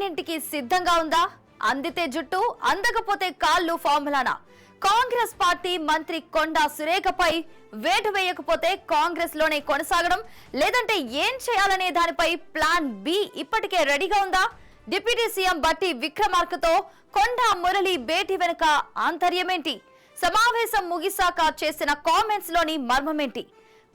అన్నింటికి సిద్ధంగా ఉందా? అందితే జుట్టు, అందకపోతే కాళ్ళు ఫార్ములానా? కాంగ్రెస్ పార్టీ మంత్రి కొండా సురేఖపై వేటు వేయకపోతే కాంగ్రెస్ లోనే కొనసాగడం, లేదంటే ఏం చేయాలనే దానిపై ప్లాన్ బి ఇప్పటికే రెడీగా ఉందా? డిప్యూటీ సీఎం బట్టి విక్రమార్కతో కొండా మురళి భేటీ వెనుక ఆంతర్యమేంటి? సమావేశం ముగిసాక చేసిన కామెంట్స్ లోని మర్మమేంటి?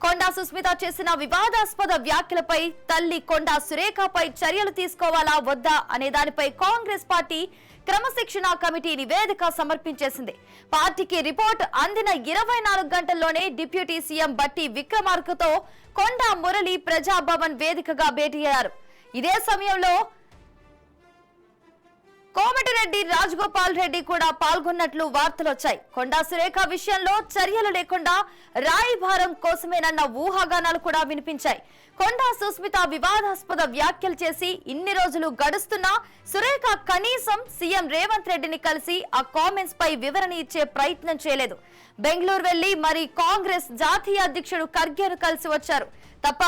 కొండా సుస్మిత చేసిన వివాదాస్పద వ్యాఖ్యలపై తల్లి కొండా సురేఖపై చర్యలు తీసుకోవాలా వద్దా అనే దానిపై కాంగ్రెస్ పార్టీ క్రమశిక్షణ కమిటీ నివేదిక సమర్పించేసింది. పార్టీకి రిపోర్ట్ అందిన 24 గంటల్లోనే డిప్యూటీ సీఎం బట్టి విక్రమార్కతో కొండా మురళి ప్రజాభవన్ వేదికగా భేటీ అయ్యారు. ఇదే సమయంలో కోమటిరెడ్డి రాజగోపాల్ రెడ్డి కూడా పాల్గొన్నట్లు వార్తలొచ్చాయి. కొండా సురేఖ విషయంలో చర్యలు లేకుండా రాయబారం కోసమేనన్న ఊహాగానాలు కూడా వినిపించాయి. కొండా సుస్మిత వివాదాస్పద వ్యాఖ్యలు చేసి ఇన్ని రోజులు గడుస్తున్నా సురేఖ కనీసం సీఎం రేవంత్ రెడ్డిని కలిసి ఆ కామెంట్స్ పై వివరణ ఇచ్చే ప్రయత్నం చేయలేదు. బెంగళూరు వెళ్లి మరి కాంగ్రెస్ జాతీయ అధ్యక్షుడు ఖర్గేను కలిసి వచ్చారు తప్ప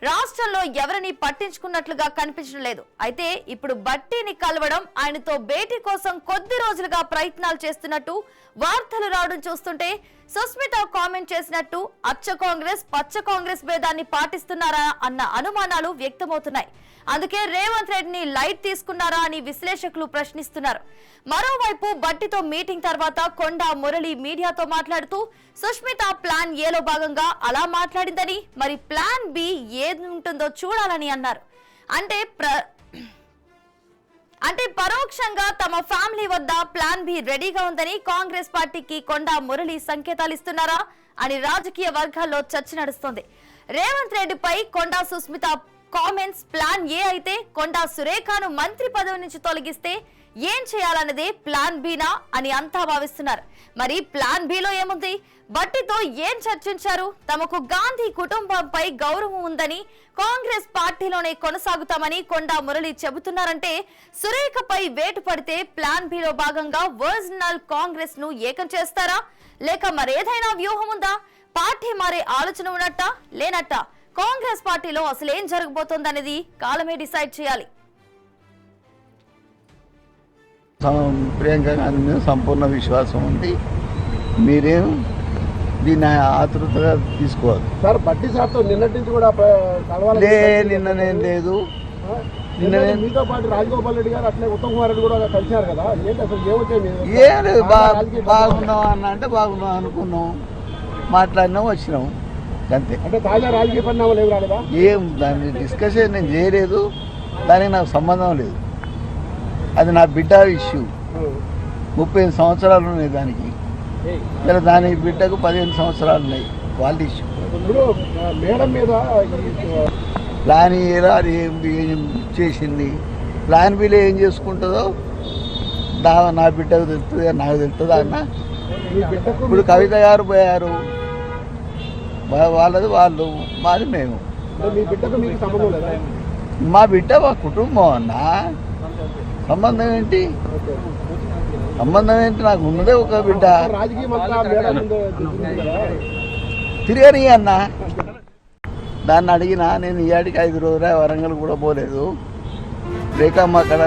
రాష్ట్రంలో ఎవరిని పట్టించుకున్నట్లుగా కనిపించడం లేదు. అయితే ఇప్పుడు బట్టిని కలవడం, ఆయనతో భేటీ కోసం కొద్ది రోజులుగా ప్రయత్నాలు చేస్తున్నట్టు వార్తలు రావడం చూస్తుంటే సుస్మిత కామెంట్ చేసినట్టు అచ్చ కాంగ్రెస్ పచ్చ కాంగ్రెస్ భేదాన్ని పాటిస్తున్నారా అన్న అనుమానాలు వ్యక్తమవుతున్నాయి. అందుకే రేవంత్ రెడ్డిని లైట్ తీసుకున్నారా అని విశ్లేషకులు ప్రశ్నిస్తున్నారు. మరోవైపు బట్టితో మీటింగ్ తర్వాత కొండా మురళి మీడియాతో మాట్లాడుతూ సుస్మిత ప్లాన్ ఏలో భాగంగా అలా మాట్లాడిందని, మరి ప్లాన్ బి ఏది ఉంటుందో చూడాలని అన్నారు. అంటే పరోక్షంగా తమ ఫ్యామిలీ వద్ద ప్లాన్ బి రెడీగా ఉందని కాంగ్రెస్ పార్టీకి కొండా మురళి సంకేతాలు ఇస్తున్నారా అని రాజకీయ వర్గాల్లో చర్చ నడుస్తోంది. రేవంత్ రెడ్డిపై కొండా సుస్మిత కామెంట్స్ ప్లాన్ ఏ అయితే కొండా సురేఖను మంత్రి పదవి నుంచి తొలగిస్తే ఏం చేయాలన్నదే ప్లాన్ బినా అని అంతా భావిస్తున్నారు. మరి ప్లాన్ బిలో ఏముంది? బట్టితో ఏం చర్చించారు? తమకు గాంధీ కుటుంబంపై గౌరవం ఉందని, కాంగ్రెస్ పార్టీలోనే కొనసాగుతామని కొండా మురళి చెబుతున్నారంటే సురేఖపై వేటు పడితే ప్లాన్ బిలో భాగంగా ఒరిజినల్ కాంగ్రెస్ ను ఏకం చేస్తారా, లేక మరేదైనా వ్యూహం ఉందా? పార్టీ మారే ఆలోచన ఉన్నట్టా లేనట్టా? కాంగ్రెస్ పార్టీలో అసలేం జరగబోతోందనేది కాలమే డిసైడ్ చేయాలి. ప్రియాంక గాంధీ మీద సంపూర్ణ విశ్వాసం ఉంది. మీరేం దీన్ని ఆతృతగా తీసుకోవాలి సార్. బట్టి సార్తో నిన్నటి నుంచి కూడా నిన్ననేం లేదు. మీతో పాటు రాజగోపాల్ రెడ్డి గారు అట్లే ఉత్తమ్ కుమార్ రెడ్డి కూడా కలిశారు కదా, ఏంటి అసలు ఏం లేదు. బాగున్నాం అన్న అంటే బాగున్నాం అనుకున్నాం, మాట్లాడినాం, వచ్చినాం అంతే. అంటే తాజా రాజకీయ పరిణామాలు ఏమి రాలేదా? ఏం దాన్ని డిస్కషన్ నేను చేయలేదు, దానికి నాకు సంబంధం లేదు. అది నా బిడ్డ ఇష్యూ. 35 సంవత్సరాలు ఉన్నాయి దానికి, ఇలా దాని బిడ్డకు 15 సంవత్సరాలు ఉన్నాయి, వాళ్ళ ఇష్యూ. మేడం మీద ప్లాన్ ఏలా అది ఏం చేసింది, ప్లాన్ బిలో ఏం చేసుకుంటుందో నా బిడ్డకు తెలుస్తుంది, నాకు తెలుస్తుందా అన్న. ఇప్పుడు కవిత గారు పోయారు, వాళ్ళది వాళ్ళు, మాది మేము. మా బిడ్డ మా కుటుంబం అన్న. సంబంధం ఏంటి? సంబంధం ఏంటి? నాకు ఉన్నదే ఒక బిడ్డ. తిరగని అన్న. దాన్ని అడిగినా నేను ఈ ఆడికి 5 రోజులు వరంగల్ కూడా పోలేదు. రేఖమ్మ కడ